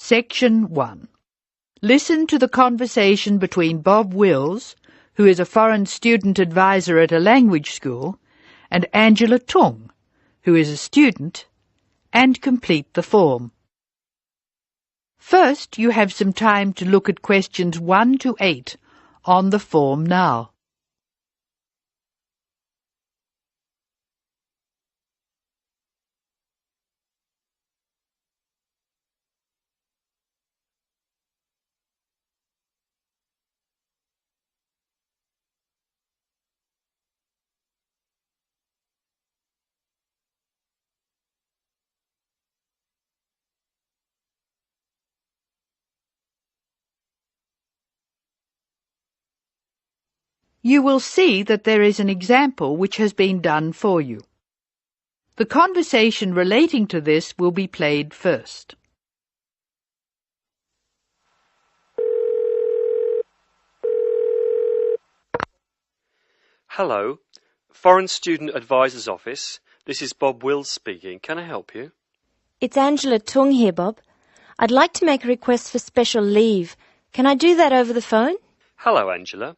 Section 1. Listen to the conversation between Bob Wills, who is a foreign student advisor at a language school, and Angela Tung, who is a student, and complete the form. First, you have some time to look at questions 1 to 8 on the form now. You will see that there is an example which has been done for you. The conversation relating to this will be played first. Hello, Foreign Student Advisor's Office. This is Bob Wills speaking. Can I help you? It's Angela Tung here, Bob. I'd like to make a request for special leave. Can I do that over the phone? Hello, Angela.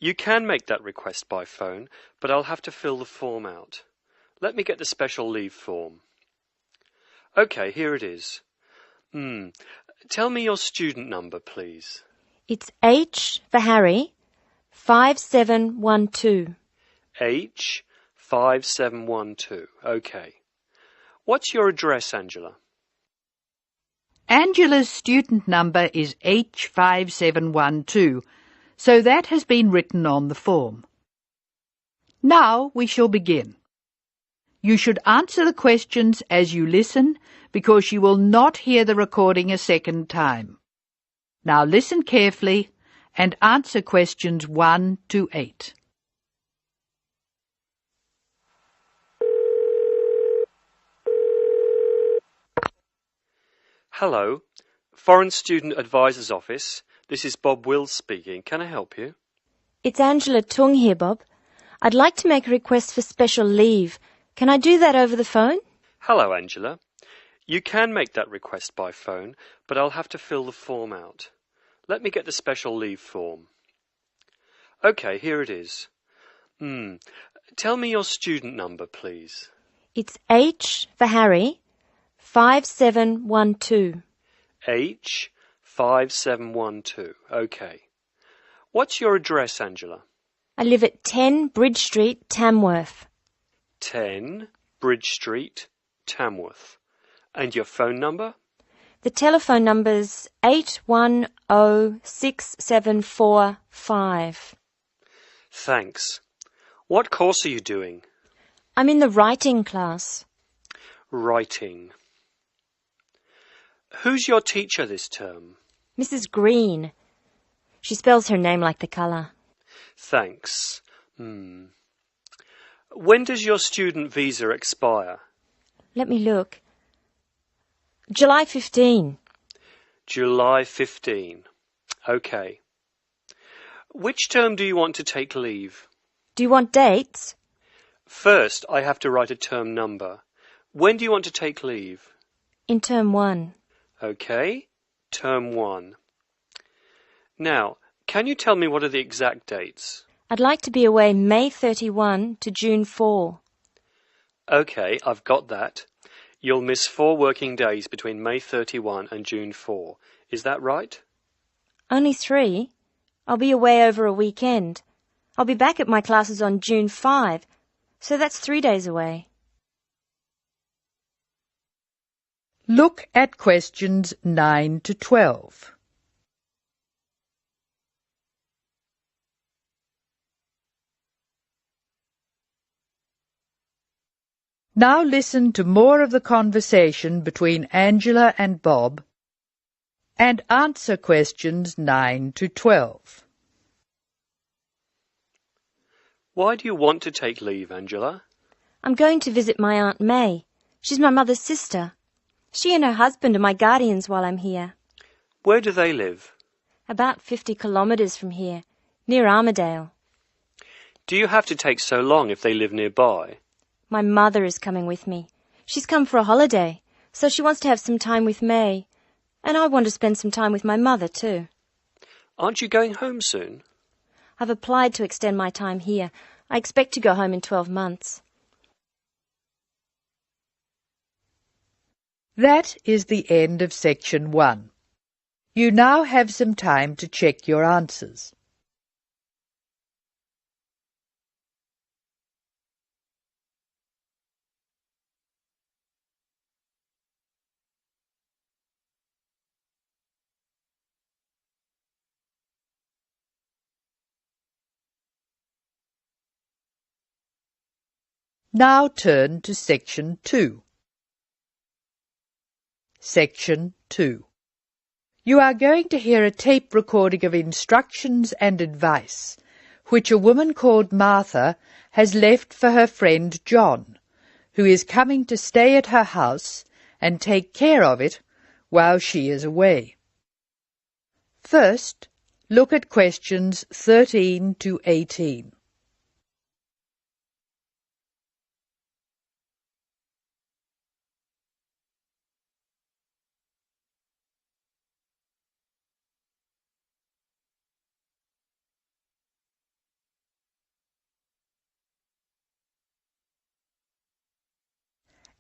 You can make that request by phone, but I'll have to fill the form out. Let me get the special leave form. OK, here it is. Tell me your student number, please. It's H for Harry, 5712. H 5712. OK. What's your address, Angela? Angela's student number is H5712, so that has been written on the form. Now we shall begin. You should answer the questions as you listen, because you will not hear the recording a second time. Now listen carefully and answer questions 1 to 8. Hello, Foreign Student Advisor's Office. This is Bob Wills speaking. Can I help you? It's Angela Tung here, Bob. I'd like to make a request for special leave. Can I do that over the phone? Hello, Angela. You can make that request by phone, but I'll have to fill the form out. Let me get the special leave form. OK, here it is. Tell me your student number, please. It's H for Harry, 5712. H 5712. OK. What's your address, Angela? I live at 10 Bridge Street, Tamworth. 10 Bridge Street, Tamworth. And your phone number? The telephone number's 8106745. Thanks. What course are you doing? I'm in the writing class. Writing. Who's your teacher this term? Mrs. Green. She spells her name like the colour. Thanks. When does your student visa expire? Let me look. July 15. July 15. OK. Which term do you want to take leave? Do you want dates? First, I have to write a term number. When do you want to take leave? In term 1. OK. Term 1. Now, can you tell me what are the exact dates? I'd like to be away May 31 to June 4. OK, I've got that. You'll miss 4 working days between May 31 and June 4. Is that right? Only 3. I'll be away over a weekend. I'll be back at my classes on June 5, so that's 3 days away. Look at questions 9 to 12. Now listen to more of the conversation between Angela and Bob and answer questions 9 to 12. Why do you want to take leave, Angela? I'm going to visit my Aunt May. She's my mother's sister. She and her husband are my guardians while I'm here. Where do they live? About 50 kilometres from here, near Armadale. Do you have to take so long if they live nearby? My mother is coming with me. She's come for a holiday, so she wants to have some time with May. And I want to spend some time with my mother too. Aren't you going home soon? I've applied to extend my time here. I expect to go home in 12 months. That is the end of section 1. You now have some time to check your answers. Now turn to section 2. Section 2. You are going to hear a tape recording of instructions and advice which a woman called Martha has left for her friend John, who is coming to stay at her house and take care of it while she is away. First, look at questions 13 to 18.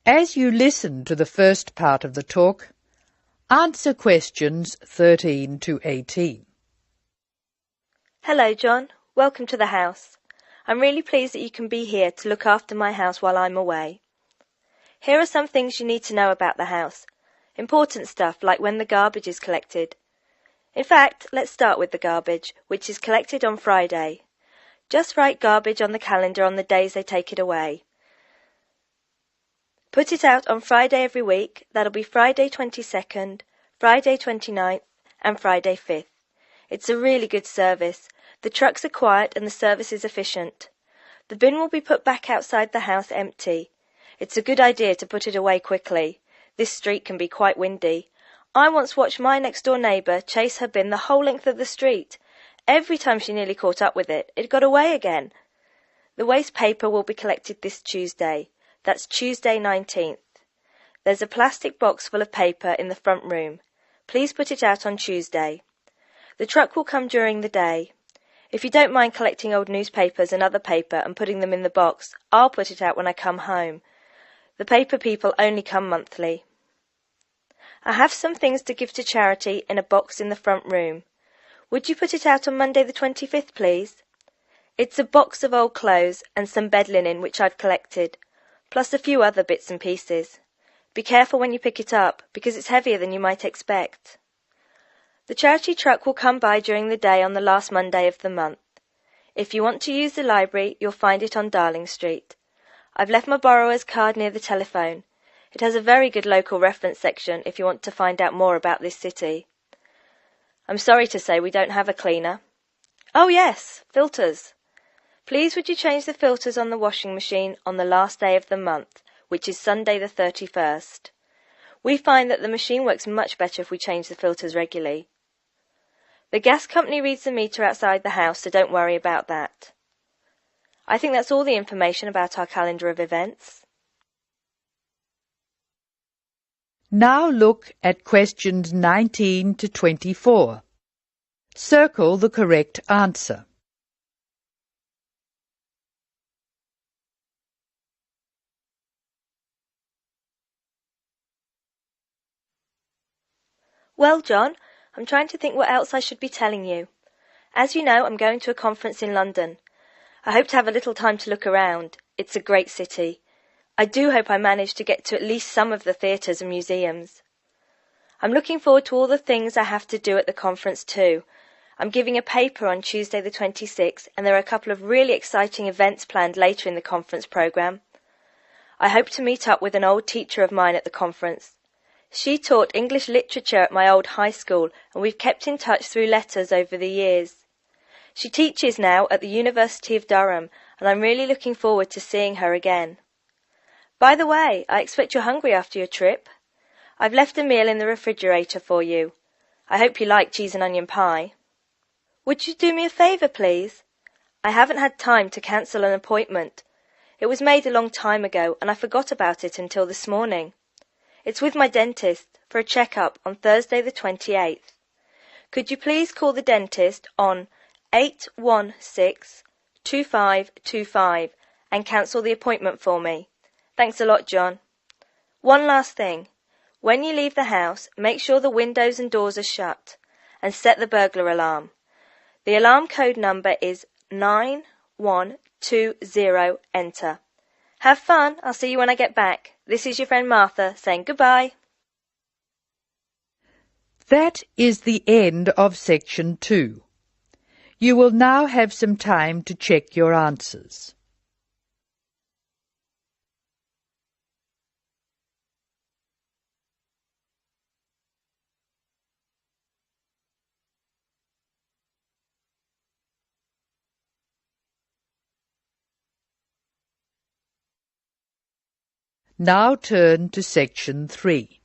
As you listen to the first part of the talk, answer questions 13 to 18. Hello, John. Welcome to the house. I'm really pleased that you can be here to look after my house while I'm away. Here are some things you need to know about the house. Important stuff like when the garbage is collected. In fact, let's start with the garbage, which is collected on Friday. Just write garbage on the calendar on the days they take it away. Put it out on Friday every week. That'll be Friday 22nd, Friday 29th, and Friday 5th. It's a really good service. The trucks are quiet and the service is efficient. The bin will be put back outside the house empty. It's a good idea to put it away quickly. This street can be quite windy. I once watched my next-door neighbour chase her bin the whole length of the street. Every time she nearly caught up with it, it got away again. The waste paper will be collected this Tuesday. That's Tuesday 19th. There's a plastic box full of paper in the front room. Please put it out on Tuesday. The truck will come during the day. If you don't mind collecting old newspapers and other paper and putting them in the box, I'll put it out when I come home. The paper people only come monthly. I have some things to give to charity in a box in the front room. Would you put it out on Monday the 25th, please? It's a box of old clothes and some bed linen which I've collected, plus a few other bits and pieces. Be careful when you pick it up, because it's heavier than you might expect. The charity truck will come by during the day on the last Monday of the month. If you want to use the library, you'll find it on Darling Street. I've left my borrower's card near the telephone. It has a very good local reference section if you want to find out more about this city. I'm sorry to say we don't have a cleaner. Oh yes, filters. Please would you change the filters on the washing machine on the last day of the month, which is Sunday the 31st. We find that the machine works much better if we change the filters regularly. The gas company reads the meter outside the house, so don't worry about that. I think that's all the information about our calendar of events. Now look at questions 19 to 24. Circle the correct answer. Well, John, I'm trying to think what else I should be telling you. As you know, I'm going to a conference in London. I hope to have a little time to look around. It's a great city. I do hope I manage to get to at least some of the theatres and museums. I'm looking forward to all the things I have to do at the conference too. I'm giving a paper on Tuesday the 26th, and there are a couple of really exciting events planned later in the conference programme. I hope to meet up with an old teacher of mine at the conference. She taught English literature at my old high school, and we've kept in touch through letters over the years. She teaches now at the University of Durham, and I'm really looking forward to seeing her again. By the way, I expect you're hungry after your trip. I've left a meal in the refrigerator for you. I hope you like cheese and onion pie. Would you do me a favour, please? I haven't had time to cancel an appointment. It was made a long time ago, and I forgot about it until this morning. It's with my dentist. for a checkup on Thursday the 28th. Could you please call the dentist on 816-2525 and cancel the appointment for me? Thanks a lot, John. One last thing. When you leave the house, make sure the windows and doors are shut and set the burglar alarm. The alarm code number is 9120, enter. Have fun. I'll see you when I get back. This is your friend Martha saying goodbye. That is the end of section 2. You will now have some time to check your answers. Now turn to section 3.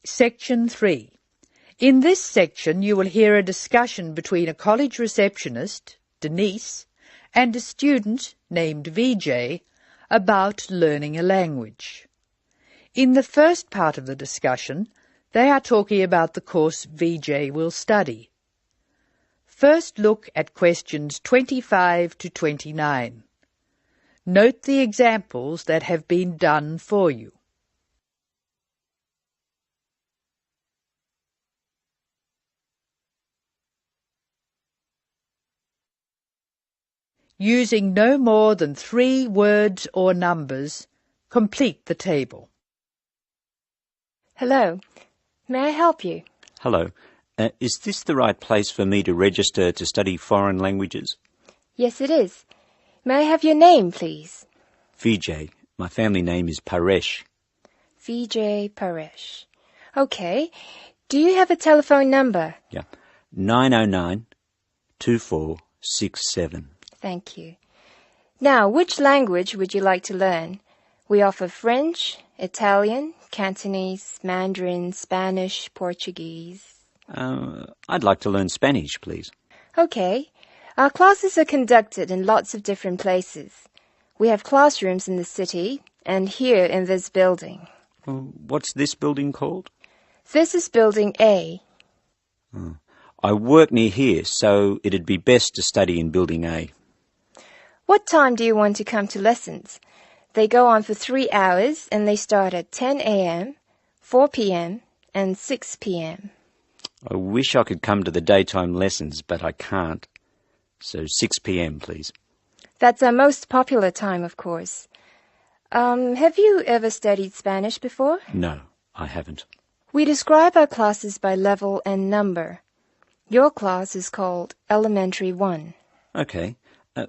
Section 3. In this section you will hear a discussion between a college receptionist, Denise, and a student named VJ about learning a language. In the first part of the discussion, they are talking about the course VJ will study. First look at questions 25 to 29. Note the examples that have been done for you. Using no more than 3 words or numbers, complete the table. Hello. May I help you? Hello. Is this the right place for me to register to study foreign languages? Yes, it is. May I have your name, please? VJ. My family name is Paresh. VJ Paresh. Okay. Do you have a telephone number? Yeah. 909-2467. Thank you. Now, which language would you like to learn? We offer French, Italian, Cantonese, Mandarin, Spanish, Portuguese. I'd like to learn Spanish, please. Okay. Our classes are conducted in lots of different places. We have classrooms in the city and here in this building. What's this building called? This is Building A. I work near here, so it'd be best to study in Building A. What time do you want to come to lessons? They go on for 3 hours and they start at 10 a.m., 4 p.m. and 6 p.m. I wish I could come to the daytime lessons, but I can't. So 6 p.m, please. That's our most popular time, of course. Have you ever studied Spanish before? No, I haven't. We describe our classes by level and number. Your class is called Elementary 1. Okay.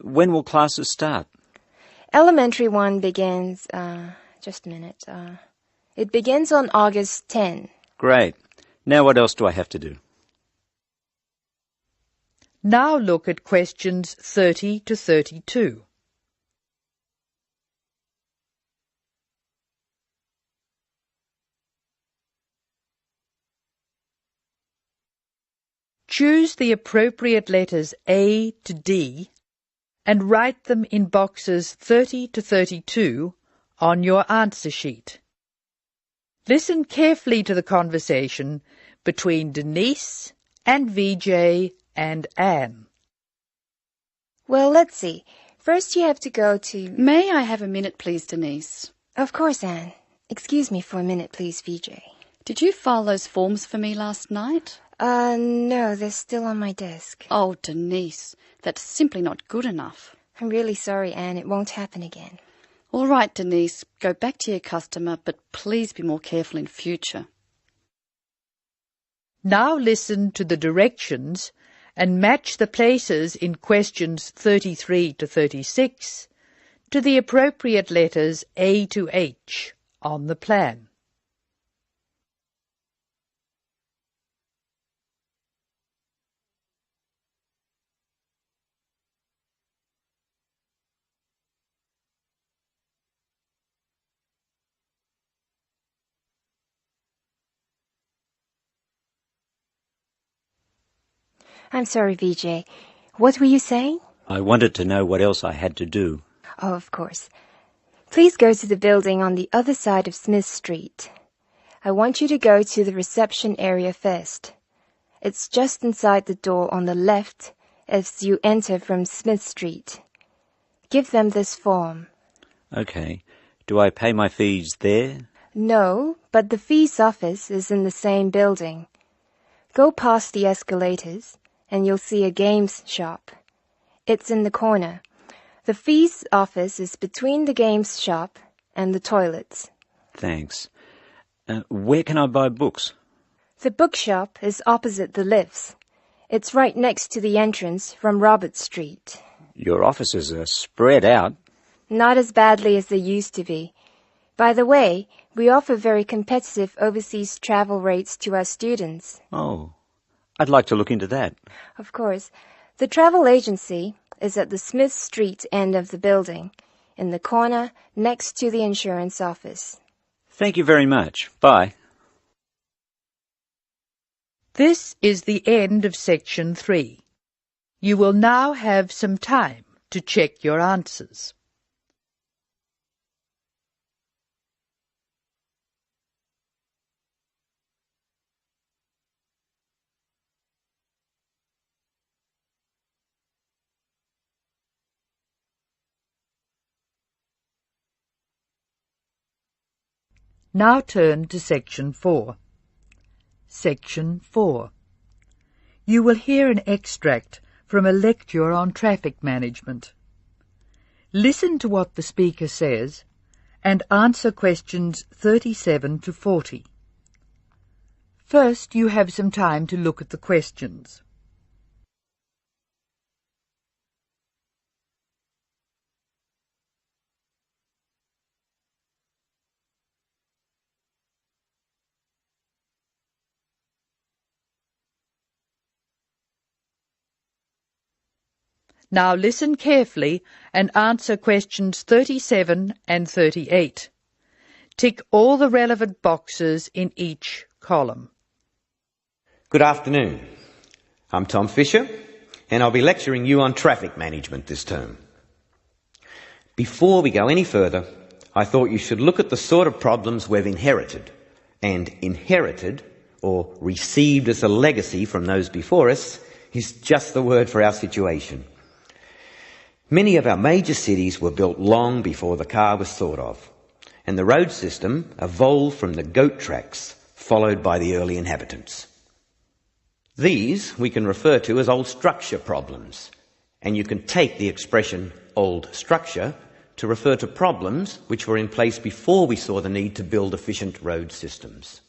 When will classes start? Elementary 1 begins, just a minute. It begins on August 10. Great. Now what else do I have to do? Now look at questions 30 to 32. Choose the appropriate letters A to D and write them in boxes 30 to 32 on your answer sheet. Listen carefully to the conversation between Denise and VJ and Anne. Well, let's see. First you have to go to... May I have a minute, please, Denise? Of course, Anne. Excuse me for a minute, please, VJ. Did you file those forms for me last night? No, they're still on my desk. Oh, Denise, that's simply not good enough. I'm really sorry, Anne. It won't happen again. All right, Denise, go back to your customer, but please be more careful in future. Now listen to the directions and match the places in questions 33 to 36 to the appropriate letters A to H on the plan. I'm sorry, VJ. What were you saying? I wanted to know what else I had to do. Oh, of course. Please go to the building on the other side of Smith Street. I want you to go to the reception area first. It's just inside the door on the left as you enter from Smith Street. Give them this form. Okay. Do I pay my fees there? No, but the fees office is in the same building. Go past the escalators and you'll see a games shop. It's in the corner. The fees office is between the games shop and the toilets. Thanks. Where can I buy books? The bookshop is opposite the lifts. It's right next to the entrance from Robert Street. Your offices are spread out. Not as badly as they used to be. By the way, we offer very competitive overseas travel rates to our students. Oh, I'd like to look into that. Of course. The travel agency is at the Smith Street end of the building, in the corner next to the insurance office. Thank you very much. Bye. This is the end of section 3. You will now have some time to check your answers. Now turn to section 4. Section 4. You will hear an extract from a lecture on traffic management. Listen to what the speaker says and answer questions 37 to 40. First, you have some time to look at the questions. Now listen carefully and answer questions 37 and 38. Tick all the relevant boxes in each column. Good afternoon. I'm Tom Fisher, and I'll be lecturing you on traffic management this term. Before we go any further, I thought you should look at the sort of problems we've inherited. And inherited, or received as a legacy from those before us, is just the word for our situation. Many of our major cities were built long before the car was thought of, and the road system evolved from the goat tracks followed by the early inhabitants. These we can refer to as old structure problems, and you can take the expression old structure to refer to problems which were in place before we saw the need to build efficient road systems.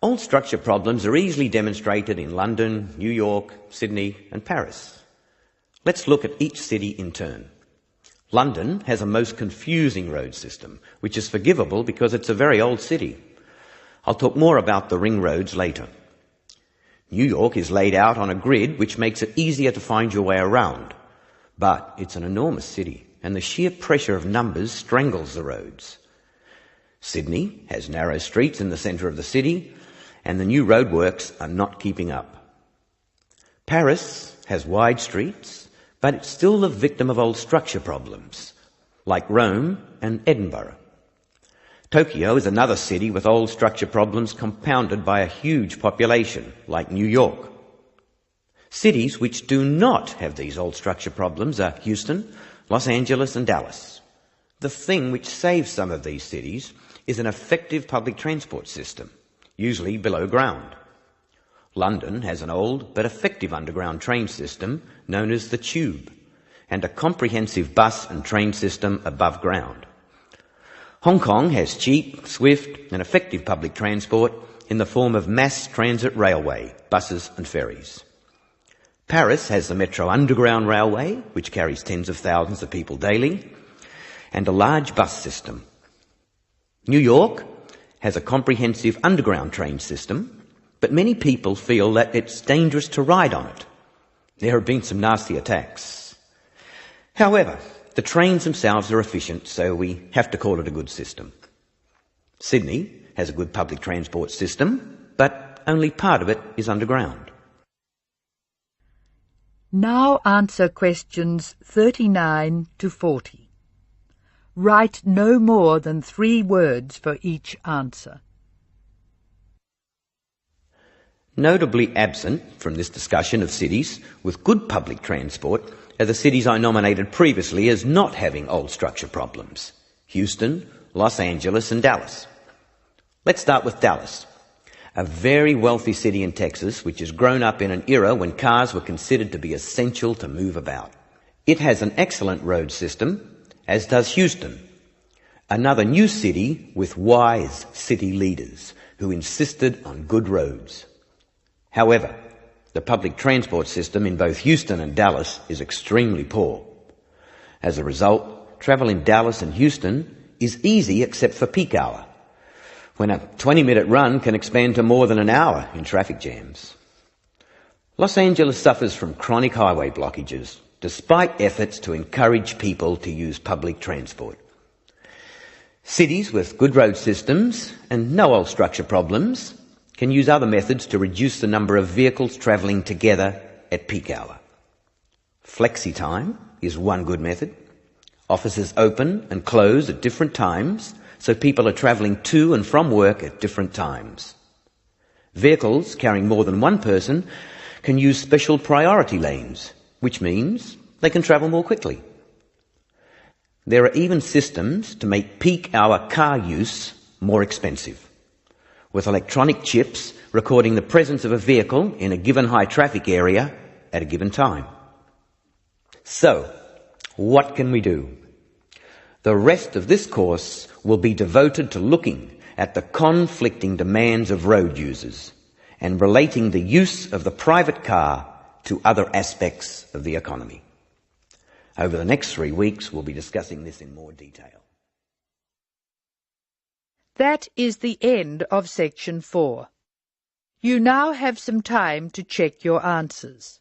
Old structure problems are easily demonstrated in London, New York, Sydney and Paris. Let's look at each city in turn. London has a most confusing road system, which is forgivable because it's a very old city. I'll talk more about the ring roads later. New York is laid out on a grid which makes it easier to find your way around. But it's an enormous city, and the sheer pressure of numbers strangles the roads. Sydney has narrow streets in the centre of the city, and the new roadworks are not keeping up. Paris has wide streets, but it's still the victim of old structure problems, like Rome and Edinburgh. Tokyo is another city with old structure problems compounded by a huge population, like New York. Cities which do not have these old structure problems are Houston, Los Angeles and Dallas. The thing which saves some of these cities is an effective public transport system, usually below ground. London has an old but effective underground train system known as the Tube, and a comprehensive bus and train system above ground. Hong Kong has cheap, swift and effective public transport in the form of mass transit railway, buses and ferries. Paris has the Metro Underground Railway, which carries tens of thousands of people daily, and a large bus system. New York has a comprehensive underground train system, but many people feel that it's dangerous to ride on it. There have been some nasty attacks. However, the trains themselves are efficient, so we have to call it a good system. Sydney has a good public transport system, but only part of it is underground. Now answer questions 39 to 40. Write no more than 3 words for each answer. Notably absent from this discussion of cities with good public transport are the cities I nominated previously as not having old structure problems: Houston, Los Angeles and Dallas. Let's start with Dallas, a very wealthy city in Texas which has grown up in an era when cars were considered to be essential to move about. It has an excellent road system, as does Houston, another new city with wise city leaders who insisted on good roads. However, the public transport system in both Houston and Dallas is extremely poor. As a result, travel in Dallas and Houston is easy except for peak hour, when a 20-minute run can expand to more than an hour in traffic jams. Los Angeles suffers from chronic highway blockages, despite efforts to encourage people to use public transport. Cities with good road systems and no old structure problems can use other methods to reduce the number of vehicles travelling together at peak hour. Flexi time is one good method. Offices open and close at different times, so people are travelling to and from work at different times. Vehicles carrying more than one person can use special priority lanes, which means they can travel more quickly. There are even systems to make peak hour car use more expensive, with electronic chips recording the presence of a vehicle in a given high traffic area at a given time. So, what can we do? The rest of this course will be devoted to looking at the conflicting demands of road users and relating the use of the private car to other aspects of the economy. Over the next 3 weeks, we'll be discussing this in more detail. That is the end of section 4. You now have some time to check your answers.